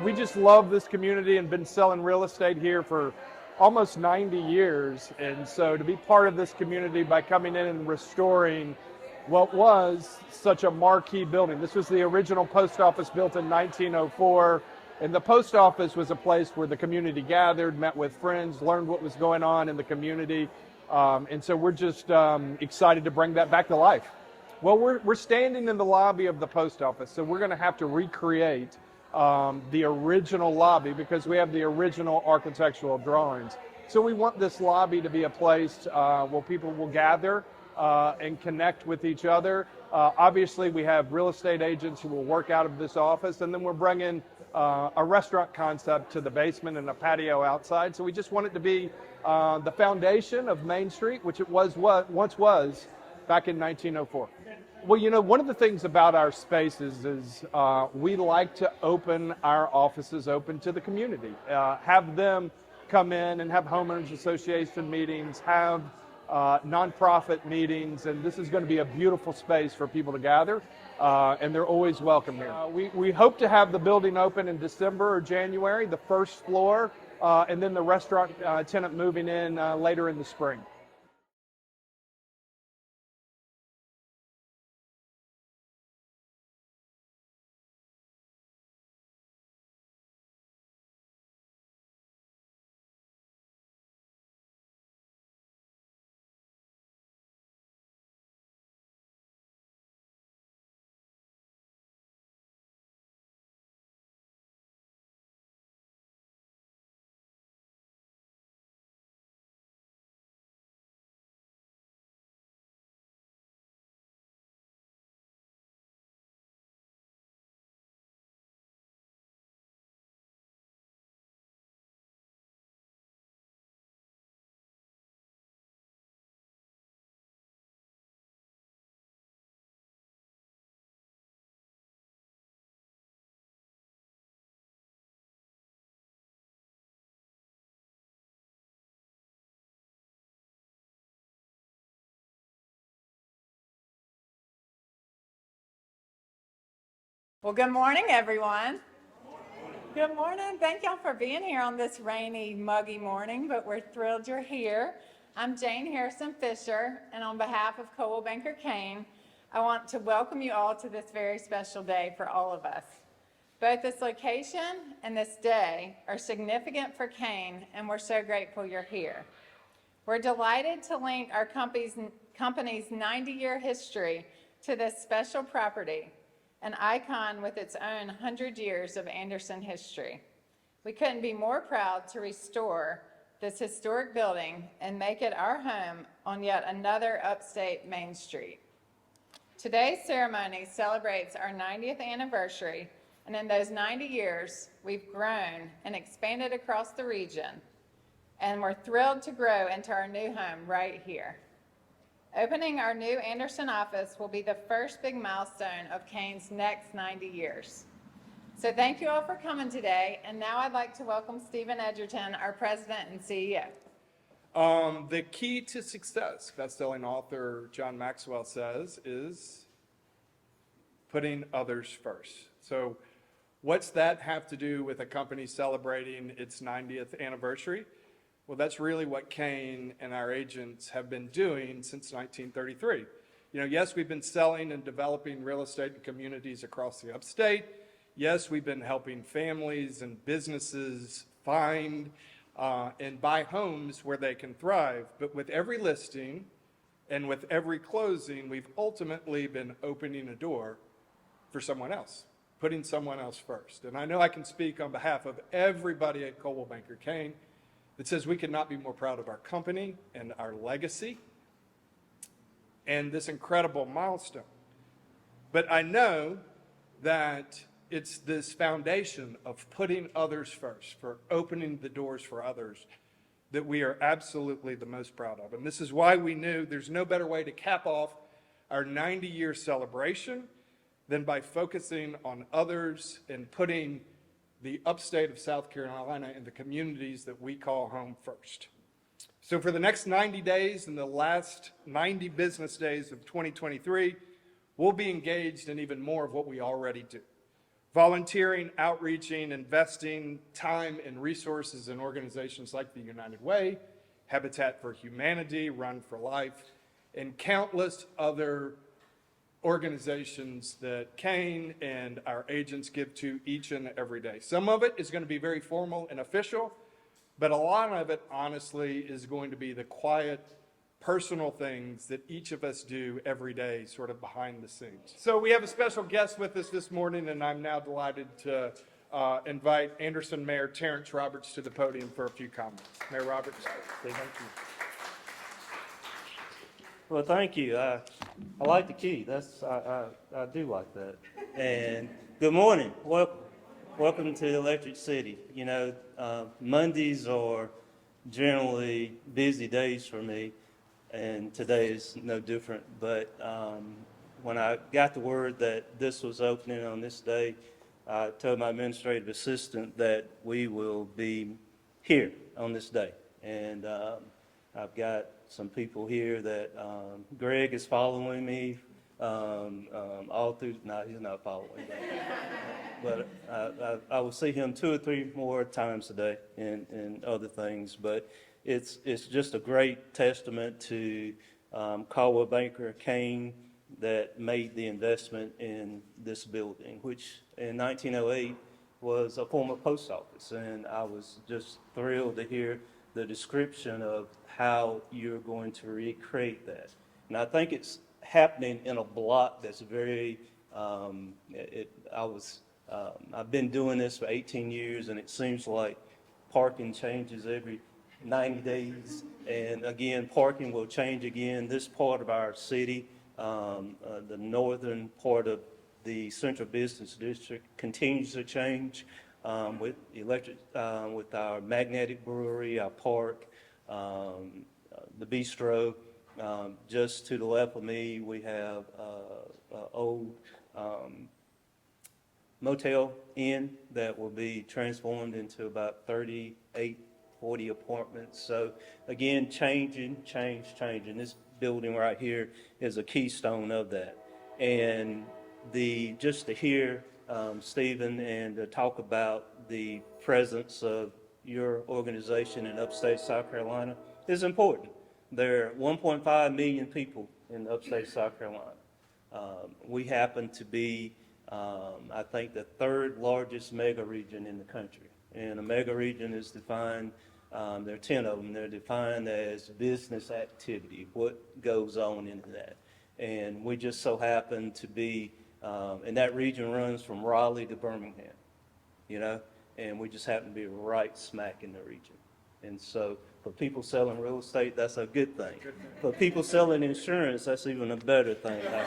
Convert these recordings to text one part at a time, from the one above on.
we just love this community and been selling real estate here for almost 90 years. And so to be part of this community by coming in and restoring what was such a marquee building. This was the original post office built in 1904. And the post office was a place where the community gathered, met with friends, learned what was going on in the community. And so we're just excited to bring that back to life. Well, we're standing in the lobby of the post office, so we're going to have to recreate the original lobby because we have the original architectural drawings. So we want this lobby to be a place where people will gather and connect with each other. Obviously, we have real estate agents who will work out of this office, and then we're bringing a restaurant concept to the basement and a patio outside. So we just want it to be the foundation of Main Street, which it was once was back in 1904. Well, one of the things about our spaces is we like to open our offices open to the community, have them come in and have homeowners association meetings, have nonprofit meetings, and this is going to be a beautiful space for people to gather, and they're always welcome here. We hope to have the building open in December or January, the first floor, and then the restaurant tenant moving in later in the spring. Well, good morning, everyone. Good morning. Thank y'all for being here on this rainy, muggy morning, but we're thrilled you're here. I'm Jane Harrison Fisher, and on behalf of Coldwell Banker Caine, I want to welcome you all to this very special day for all of us. Both this location and this day are significant for Caine, and we're so grateful you're here. We're delighted to link our company's 90-year history to this special property, an icon with its own 100 years of Anderson history. We couldn't be more proud to restore this historic building and make it our home on yet another upstate Main Street. Today's ceremony celebrates our 90th anniversary, and in those 90 years, we've grown and expanded across the region, and we're thrilled to grow into our new home right here. Opening our new Anderson office will be the first big milestone of Caine's next 90 years. So thank you all for coming today, and now I'd like to welcome Stephen Edgerton, our President and CEO. The key to success, best-selling author John Maxwell says, is putting others first. So what's that have to do with a company celebrating its 90th anniversary? Well, that's really what Caine and our agents have been doing since 1933. Yes, we've been selling and developing real estate in communities across the upstate. Yes, we've been helping families and businesses find and buy homes where they can thrive. But with every listing and with every closing, we've ultimately been opening a door for someone else, putting someone else first. And I know I can speak on behalf of everybody at Coldwell Banker Caine that says we could not be more proud of our company and our legacy and this incredible milestone. But I know that it's this foundation of putting others first, for opening the doors for others, that we are absolutely the most proud of. And this is why we knew there's no better way to cap off our 90-year celebration than by focusing on others and putting the upstate of South Carolina and the communities that we call home first. So for the next 90 days and the last 90 business days of 2023, we'll be engaged in even more of what we already do. volunteering, outreaching, investing time and resources in organizations like the United Way, Habitat for Humanity, Run for Life, and countless other organizations that Caine and our agents give to each and every day. Some of it is going to be very formal and official, but a lot of it, honestly, is going to be the quiet, personal things that each of us do every day, sort of behind the scenes. So we have a special guest with us this morning, and I'm now delighted to invite Anderson Mayor Terrence Roberts to the podium for a few comments. Mayor Roberts, say thank you. Well, thank you. I like the key. I do like that. And good morning. Welcome to Electric City. You know, Mondays are generally busy days for me, and today is no different. But when I got the word that this was opening on this day, I told my administrative assistant that we will be here on this day. And I've got some people here that Greg is following me all through. No, he's not following me. But I will see him 2 or 3 more times a day and other things. But it's just a great testament to Coldwell Banker Caine that made the investment in this building, which in 1908 was a former post office. And I was just thrilled to hear the description of how you're going to recreate that. And I think it's happening in a block that's very, I've been doing this for 18 years, and it seems like parking changes every 90 days. And again, parking will change again. This part of our city, the northern part of the central business district, continues to change. With with our magnetic brewery, our park, the bistro. Just to the left of me, we have an old motel inn that will be transformed into about 38, 40 apartments. So again, changing. This building right here is a keystone of that. And just to hear Stephen and to talk about the presence of your organization in upstate South Carolina is important. There are 1.5 million people in upstate South Carolina. We happen to be, I think, the 3rd largest mega region in the country. And a mega region is defined, there are 10 of them, they're defined as business activity, what goes on into that. And we just so happen to be, and that region runs from Raleigh to Birmingham, you know, and we just happen to be right smack in the region. And so for people selling real estate, that's a good thing. For people selling insurance, that's even a better thing, I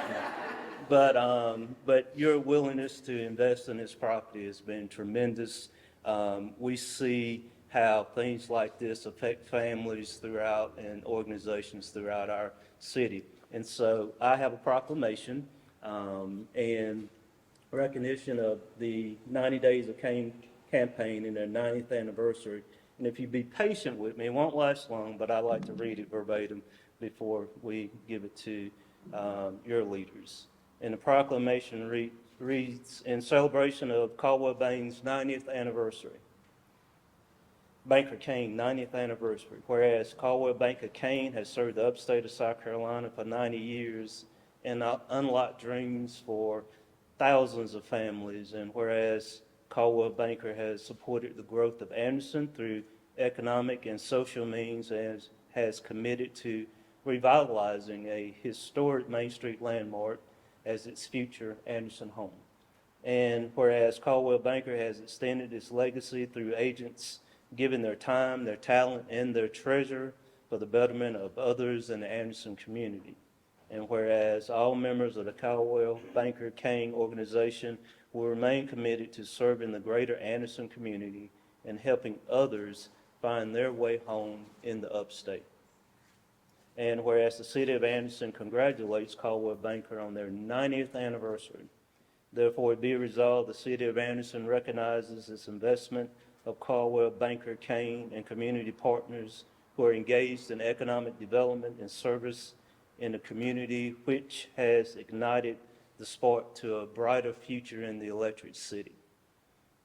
think. But your willingness to invest in this property has been tremendous. We see how things like this affect families throughout and organizations throughout our city. And so I have a proclamation and recognition of the 90 Days of Caine campaign and their 90th anniversary. And if you'd be patient with me, it won't last long, but I like to read it verbatim before we give it to your leaders. And the proclamation reads, in celebration of Coldwell Bank's 90th anniversary, Banker Caine 90th anniversary, whereas Coldwell Banker Caine has served the upstate of South Carolina for 90 years and unlocked dreams for thousands of families, and whereas Coldwell Banker has supported the growth of Anderson through economic and social means and has committed to revitalizing a historic Main Street landmark as its future Anderson home. And whereas Coldwell Banker has extended its legacy through agents giving their time, their talent, and their treasure for the betterment of others in the Anderson community. And whereas all members of the Coldwell Banker Caine organization will remain committed to serving the greater Anderson community and helping others find their way home in the upstate. And whereas the city of Anderson congratulates Coldwell Banker on their 90th anniversary, therefore it be resolved the city of Anderson recognizes its investment of Coldwell Banker Caine and community partners who are engaged in economic development and service in a community which has ignited the spark to a brighter future in the electric city.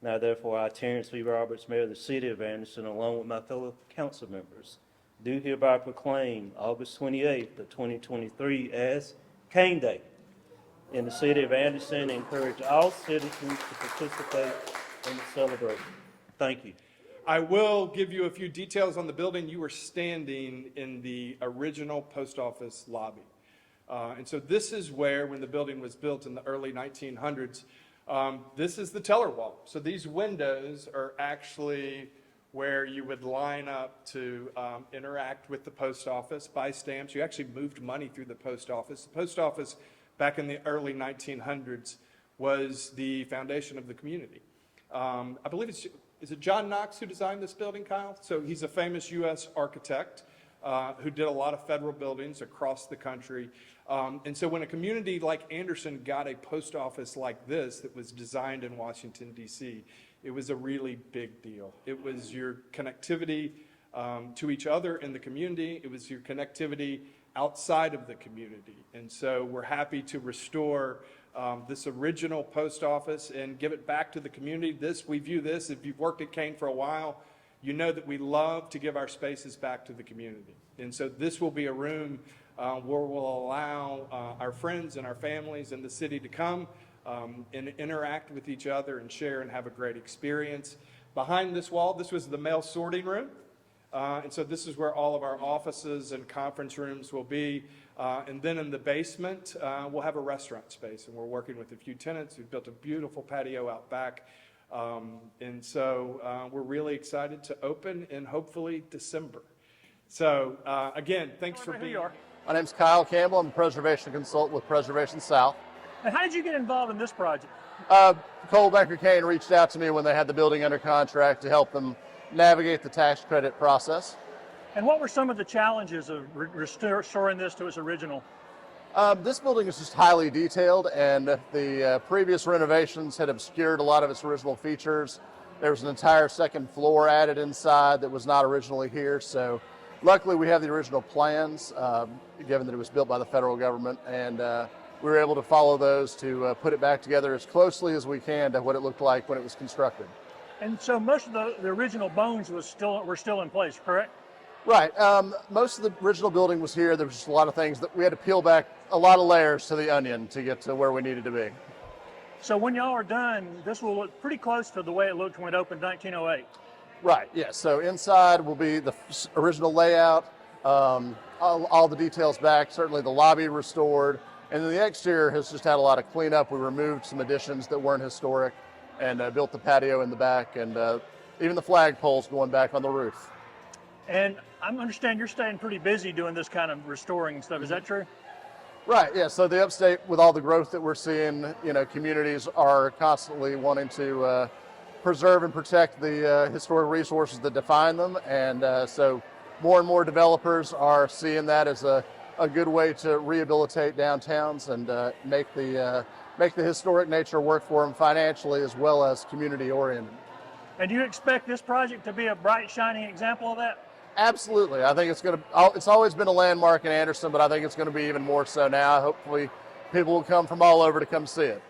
Now therefore, I, Terrence V. Roberts, Mayor of the City of Anderson, along with my fellow council members, do hereby proclaim August 28th of 2023 as Caine Day in the City of Anderson and encourage all citizens to participate in the celebration. Thank you. I will give you a few details on the building. You were standing in the original post office lobby. And so this is where, when the building was built in the early 1900s, this is the teller wall. So these windows are actually where you would line up to interact with the post office, buy stamps. You actually moved money through the post office. The post office back in the early 1900s was the foundation of the community. I believe is it John Knox who designed this building, Kyle? So he's a famous U.S. architect who did a lot of federal buildings across the country. And so when a community like Anderson got a post office like this that was designed in Washington, D.C., it was a really big deal. It was your connectivity to each other in the community. It was your connectivity outside of the community. And so we're happy to restore this original post office and give it back to the community. We view this, if you've worked at Caine for a while, you know that we love to give our spaces back to the community. And so this will be a room where we'll allow our friends and our families in the city to come and interact with each other and share and have a great experience. Behind this wall, this was the mail sorting room. And so this is where all of our offices and conference rooms will be. And then in the basement, we'll have a restaurant space. And we're working with a few tenants who've built a beautiful patio out back. And so we're really excited to open in hopefully December. So again, thanks for being here. My name's Kyle Campbell. I'm a preservation consultant with Preservation South. And how did you get involved in this project? Coldwell Banker Caine reached out to me when they had the building under contract to help them navigate the tax credit process. And what were some of the challenges of restoring this to its original? This building is just highly detailed, and the previous renovations had obscured a lot of its original features. There was an entire second floor added inside that was not originally here, so luckily we have the original plans, given that it was built by the federal government, and we were able to follow those to put it back together as closely as we can to what it looked like when it was constructed. And so most of the original bones were still in place, correct? Right. Most of the original building was here. There was just a lot of things that we had to peel back a lot of layers to the onion to get to where we needed to be. So when y'all are done, this will look pretty close to the way it looked when it opened in 1908. Right, yes. So inside will be the original layout, all the details back, certainly the lobby restored, and then the exterior has just had a lot of cleanup. We removed some additions that weren't historic and built the patio in the back, and even the flagpoles going back on the roof. And I understand you're staying pretty busy doing this kind of restoring stuff. Is that true? Right, yeah. So the upstate, with all the growth that we're seeing, communities are constantly wanting to preserve and protect the historic resources that define them. And so more and more developers are seeing that as a good way to rehabilitate downtowns and make the historic nature work for them financially as well as community oriented. And do you expect this project to be a bright, shining example of that? Absolutely. I think it's always been a landmark in Anderson, but I think it's going to be even more so now. Hopefully people will come from all over to come see it.